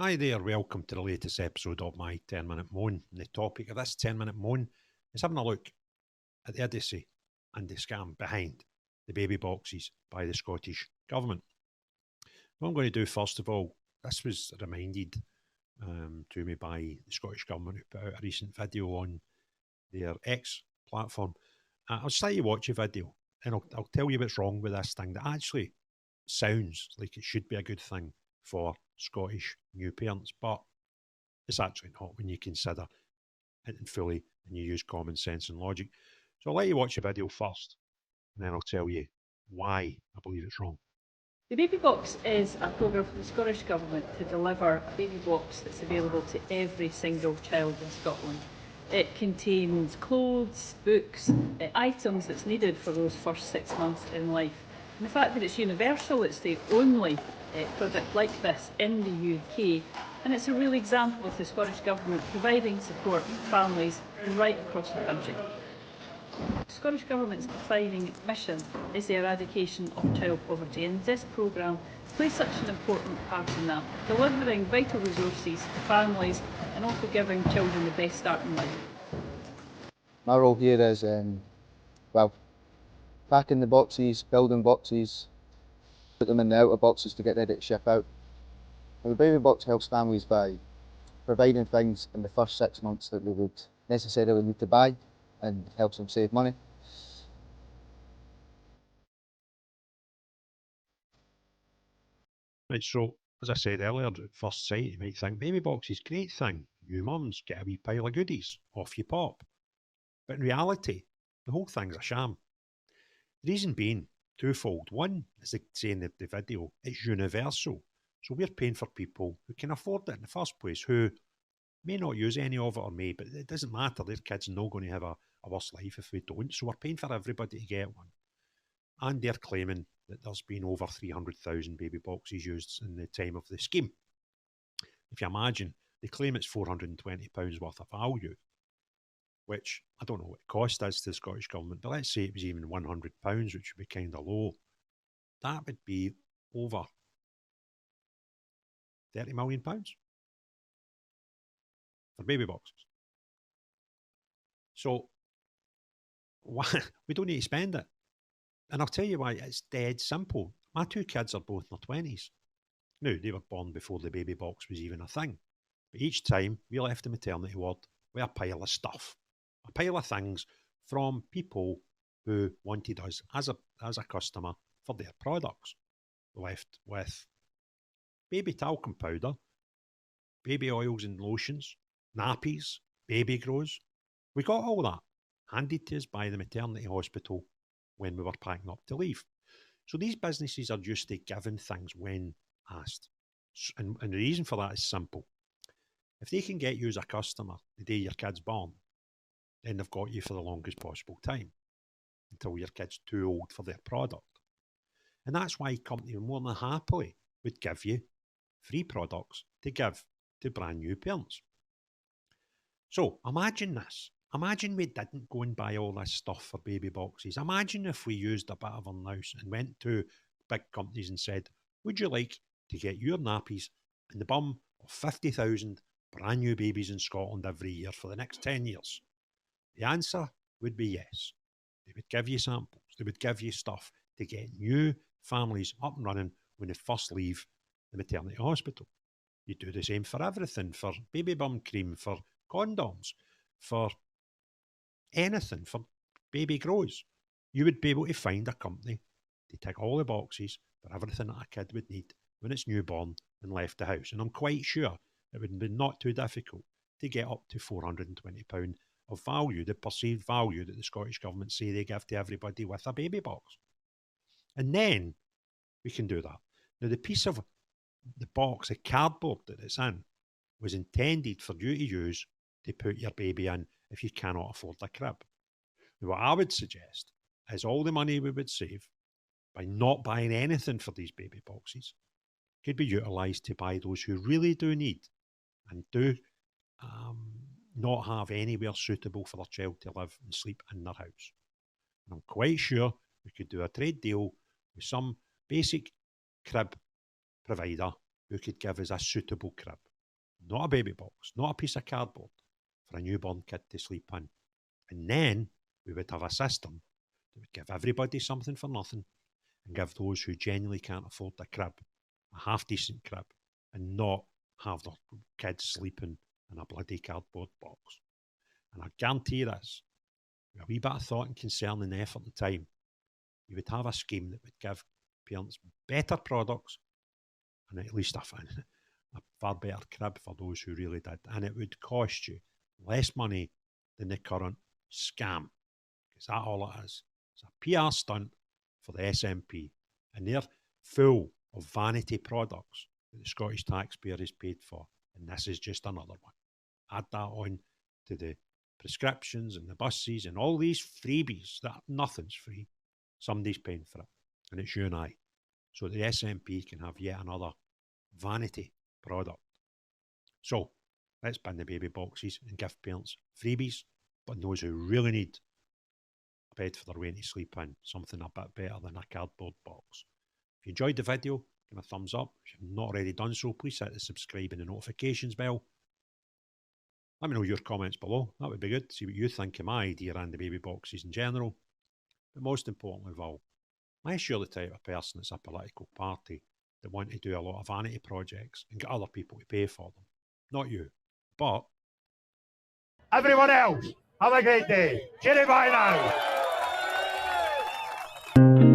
Hi there, welcome to the latest episode of my 10-minute moan. And the topic of this 10-minute moan is having a look at the idiocy and the scam behind the baby boxes by the Scottish Government. What I'm going to do first of all, this was reminded to me by the Scottish Government, who put out a recent video on their X platform. I'll just let you watch a video and I'll tell you what's wrong with this thing that actually sounds like it should be a good thing for Scottish new parents, but it's actually not when you consider it fully and you use common sense and logic. So I'll let you watch the video first, and then I'll tell you why I believe it's wrong. The Baby Box is a programme from the Scottish Government to deliver a baby box that's available to every single child in Scotland. It contains clothes, books, items that's needed for those first 6 months in life. And the fact that it's universal, it's the only product like this in the UK, and it's a real example of the Scottish Government providing support for families right across the country. The Scottish Government's defining mission is the eradication of child poverty, and this programme plays such an important part in that, delivering vital resources to families and also giving children the best start in life. My role here is, packing the boxes, building boxes, put them in the outer boxes to get ready to ship out. Now, the baby box helps families by providing things in the first 6 months that they would necessarily need to buy, and helps them save money. Right, so as I said earlier, at first sight, you might think baby box is a great thing. You mums get a wee pile of goodies, off you pop. But in reality, the whole thing's a sham. The reason being twofold. One, as they say in the video, it's universal. So we're paying for people who can afford it in the first place, who may not use any of it or may, but it doesn't matter. Their kids are not going to have a worse life if we don't. So we're paying for everybody to get one. And they're claiming that there's been over 300,000 baby boxes used in the time of the scheme. If you imagine, they claim it's £420 worth of value, which I don't know what the cost is to the Scottish Government, but let's say it was even £100, which would be kind of low. That would be over £30 million for baby boxes. So why, we don't need to spend it. And I'll tell you why, it's dead simple. My two kids are both in their 20s. Now, they were born before the baby box was even a thing. But each time we left the maternity ward with a pile of stuff, a pile of things from people who wanted us as a customer for their products. We left with baby talcum powder, baby oils and lotions, nappies, baby grows. We got all that handed to us by the maternity hospital when we were packing up to leave. So these businesses are used to giving things when asked. And the reason for that is simple. If they can get you as a customer the day your kid's born, then they've got you for the longest possible time, until your kid's too old for their product. And that's why companies more than happily would give you free products to give to brand new parents. So imagine this. Imagine we didn't go and buy all this stuff for baby boxes. Imagine if we used a bit of our nous and went to big companies and said, would you like to get your nappies in the bum of 50,000 brand new babies in Scotland every year for the next 10 years? The answer would be yes. They would give you samples. They would give you stuff to get new families up and running when they first leave the maternity hospital. You do the same for everything, for baby bum cream, for condoms, for anything, for baby grows. You would be able to find a company to tick all the boxes for everything that a kid would need when it's newborn and left the house. And I'm quite sure it would be not too difficult to get up to £420 of value, the perceived value that the Scottish Government say they give to everybody with a baby box. And then we can do that. Now, the piece of the box, the cardboard that it's in, was intended for you to use to put your baby in if you cannot afford a crib. Now, what I would suggest is all the money we would save by not buying anything for these baby boxes could be utilised to buy those who really do need and do not have anywhere suitable for their child to live and sleep in their house. And I'm quite sure we could do a trade deal with some basic crib provider who could give us a suitable crib. not a baby box, not a piece of cardboard, for a newborn kid to sleep in. And then we would have a system that would give everybody something for nothing and give those who genuinely can't afford a crib a half-decent crib and not have their kids sleeping in a bloody cardboard box. And I guarantee you this, with a wee bit of thought and concern and effort and time, you would have a scheme that would give parents better products and at least a far better crib for those who really did. And it would cost you less money than the current scam. Because that's all it is. It's a PR stunt for the SNP. And they're full of vanity products that the Scottish taxpayer is paid for. And this is just another one. Add that on to the prescriptions and the buses and all these freebies that nothing's free. Somebody's paying for it. And it's you and I. So the SNP can have yet another vanity product. So let's ban the baby boxes and give parents freebies, but those who really need a bed for their way to sleep in, something a bit better than a cardboard box. If you enjoyed the video, give a thumbs up. If you've not already done so, please hit the subscribe and the notifications bell. Let me know your comments below. That would be good. See what you think of my idea and the baby boxes in general. But most importantly of all, unless you're the type of person that's a political party that want to do a lot of vanity projects and get other people to pay for them. Not you, but everyone else, have a great day. Cheerio, bye now.